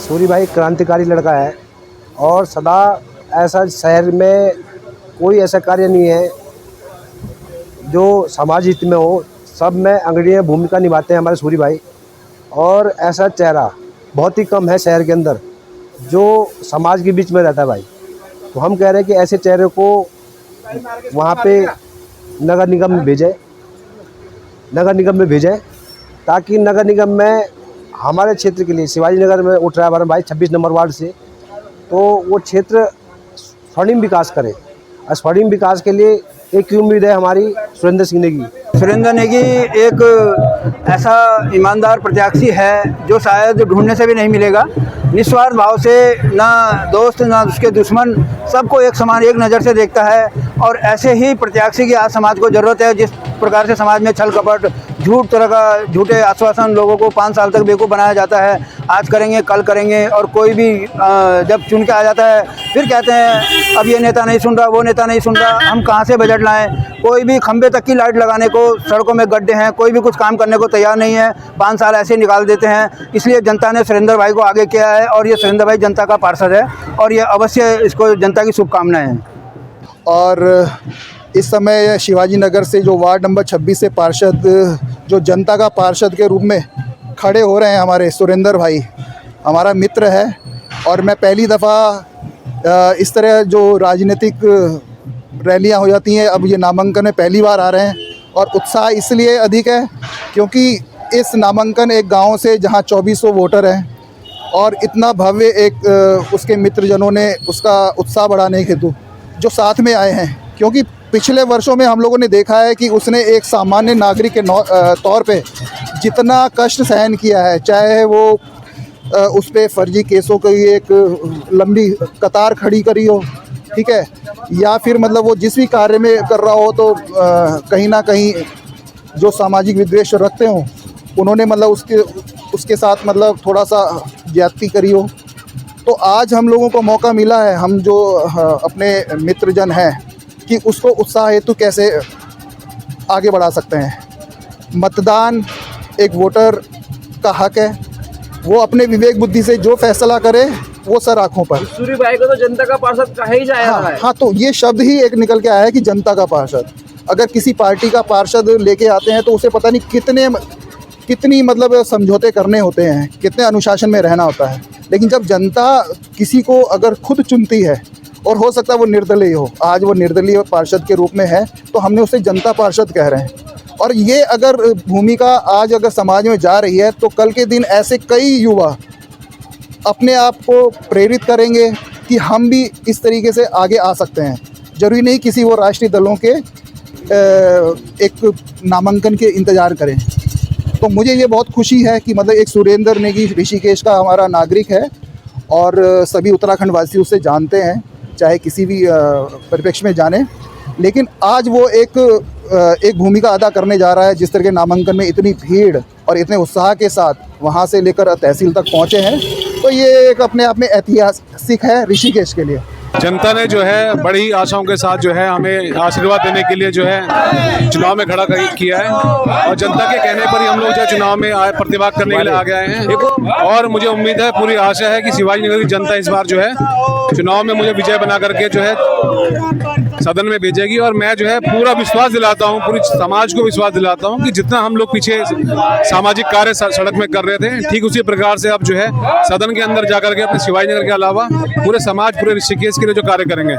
सूरी भाई क्रांतिकारी लड़का है और सदा ऐसा शहर में कोई ऐसा कार्य नहीं है जो समाज हित में हो, सब में अग्रणी भूमिका निभाते हैं हमारे सूरी भाई। और ऐसा चेहरा बहुत ही कम है शहर के अंदर जो समाज के बीच में रहता है भाई। तो हम कह रहे हैं कि ऐसे चेहरे को वहाँ पे नगर निगम में भेजें ताकि नगर निगम में हमारे क्षेत्र के लिए शिवाजी नगर में उठ रहा है हमारा भाई 26 नंबर वार्ड से, तो वो क्षेत्र स्वर्णिम विकास करे। और स्वर्णिम विकास के लिए एक ही उम्मीद है हमारी, सुरेंद्र सिंह नेगी। सुरेंद्र नेगी एक ऐसा ईमानदार प्रत्याशी है जो शायद ढूंढने से भी नहीं मिलेगा। निस्वार्थ भाव से ना दोस्त ना उसके दुश्मन, सबको एक समान एक नज़र से देखता है। और ऐसे ही प्रत्याशी की आज समाज को ज़रूरत है। जिस प्रकार से समाज में छल कपट, झूठ तरह का झूठे आश्वासन लोगों को 5 साल तक बेवकूफ़ बनाया जाता है, आज करेंगे कल करेंगे, और कोई भी जब चुन के आ जाता है फिर कहते हैं अब ये नेता नहीं सुन रहा, वो नेता नहीं सुन रहा, हम कहाँ से बजट लाएं। कोई भी खंबे तक की लाइट लगाने को, सड़कों में गड्ढे हैं, कोई भी कुछ काम करने को तैयार नहीं है। 5 साल ऐसे निकाल देते हैं। इसलिए जनता ने सुरेंद्र भाई को आगे किया है और ये सुरेंद्र भाई जनता का पार्षद है और ये अवश्य इसको जनता की शुभकामनाएं हैं। और इस समय शिवाजी नगर से जो वार्ड नंबर 26 से पार्षद, जो जनता का पार्षद के रूप में खड़े हो रहे हैं, हमारे सुरेंद्र भाई हमारा मित्र है। और मैं पहली दफ़ा इस तरह जो राजनीतिक रैलियां हो जाती हैं, अब ये नामांकन में पहली बार आ रहे हैं। और उत्साह इसलिए अधिक है क्योंकि इस नामांकन एक गांव से जहां 2400 वोटर हैं और इतना भव्य एक उसके मित्रजनों ने उसका उत्साह बढ़ाने हेतु जो साथ में आए हैं। क्योंकि पिछले वर्षों में हम लोगों ने देखा है कि उसने एक सामान्य नागरिक के तौर पे जितना कष्ट सहन किया है, चाहे वो उस पर फर्जी केसों की एक लंबी कतार खड़ी करी हो, ठीक है, या फिर मतलब वो जिस भी कार्य में कर रहा हो तो कहीं ना कहीं जो सामाजिक विद्वेष रखते हों उन्होंने मतलब उसके साथ मतलब थोड़ा सा ज्यादती करी हो। तो आज हम लोगों को मौका मिला है, हम जो अपने मित्रजन हैं, कि उसको उत्साह हेतु कैसे आगे बढ़ा सकते हैं। मतदान एक वोटर का हक है, वो अपने विवेक बुद्धि से जो फैसला करे वो सर आँखों पर। सूरी भाई को तो जनता का पार्षद कहा ही जाया है। हाँ, तो ये शब्द ही एक निकल के आया है कि जनता का पार्षद। अगर किसी पार्टी का पार्षद लेके आते हैं तो उसे पता नहीं कितनी मतलब समझौते करने होते हैं, कितने अनुशासन में रहना होता है। लेकिन जब जनता किसी को अगर खुद चुनती है, और हो सकता है वो निर्दलीय हो, आज वो निर्दलीय पार्षद के रूप में है, तो हमने उसे जनता पार्षद कह रहे हैं। और ये अगर भूमिका आज अगर समाज में जा रही है तो कल के दिन ऐसे कई युवा अपने आप को प्रेरित करेंगे कि हम भी इस तरीके से आगे आ सकते हैं। जरूरी नहीं किसी वो राष्ट्रीय दलों के एक नामांकन के इंतज़ार करें। तो मुझे ये बहुत खुशी है कि मतलब एक सुरेंद्र नेगी ऋषिकेश का हमारा नागरिक है और सभी उत्तराखंड वासी उसे जानते हैं, चाहे किसी भी परिप्रेक्ष्य में जाने। लेकिन आज वो एक भूमिका अदा करने जा रहा है। जिस तरह के नामांकन में इतनी भीड़ और इतने उत्साह के साथ वहाँ से लेकर तहसील तक पहुँचे हैं, तो ये एक अपने आप में ऐतिहासिक है ऋषिकेश के लिए। जनता ने जो है बड़ी आशाओं के साथ जो है हमें आशीर्वाद देने के लिए जो है चुनाव में खड़ा किया है और जनता के कहने पर ही हम लोग जो चुनाव में प्रतिभाग करने के लिए आगे आए हैं। और मुझे उम्मीद है, पूरी आशा है कि शिवाजी नगर की जनता इस बार जो है चुनाव में मुझे विजय बना करके जो है सदन में भेजेगी। और मैं जो है पूरा विश्वास दिलाता हूँ, पूरी समाज को विश्वास दिलाता हूँ कि जितना हम लोग पीछे सामाजिक कार्य सड़क में कर रहे थे, ठीक उसी प्रकार से अब जो है सदन के अंदर जाकर के अपने शिवाजी नगर के अलावा पूरे समाज, पूरे ऋषिकेश के लिए जो कार्य करेंगे।